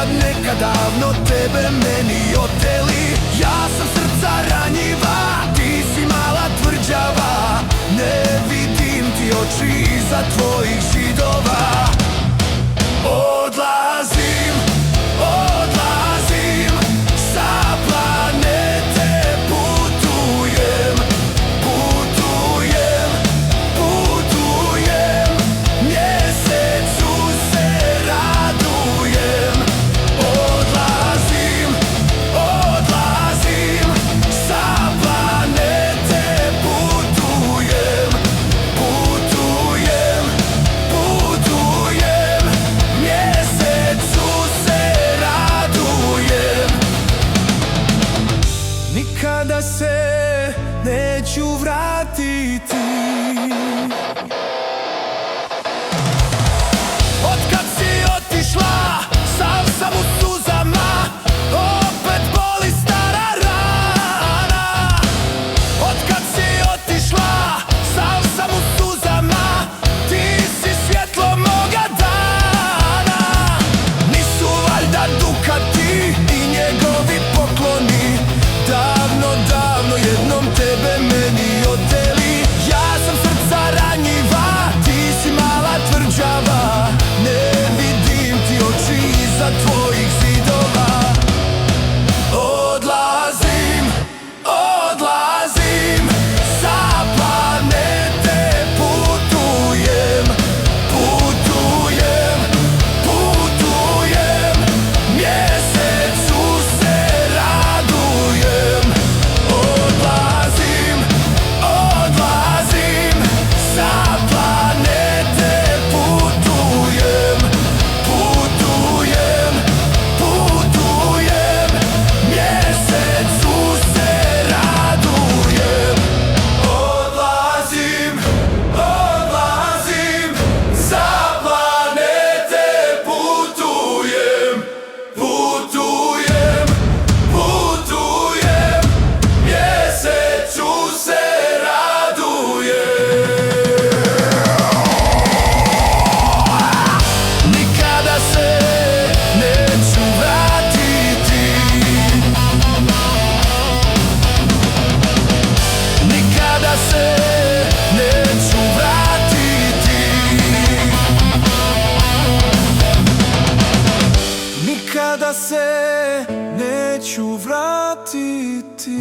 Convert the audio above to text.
Nekad davno tebe meni oteli. Ja sam srca ranjiva, ti si mala tvrđava. Ne vidim ti oči iza tvojih zidova. Odlazim, odlazim, sa planete putujem, putujem, putujem, mjesecu se radujem. Odlazim, odlazim, sa planete putujem, putujem, putujem, mjesecu se radujem. Nikada se neću vratiti. Otkad si otišla, sav sam u suzama. Opet boli stara rana. Otkad si otišla, sav sam u suzama. Ti si svjetlo moga dana. Nisu valjda Dukati i njegovi pokloni. Davno, davno jednom tebe meni oteli. Ja sam srca ranjiva, ti si mala tvrđava. Ne vidim ti oči iza tvojih zidova. Odlazim, odlazim, sa planete putujem, putujem, putujem, mjesecu se radujem. Odlazim, odlazim, sa planete putujem, putujem, putujem, mjesecu se radujem. Odlazim, odlazim, sa planete putujem, putujem, putujem, mjesecu se radujem. Nikada se neću vratiti. Nikada se neću vratiti. Nikada se neću vratiti.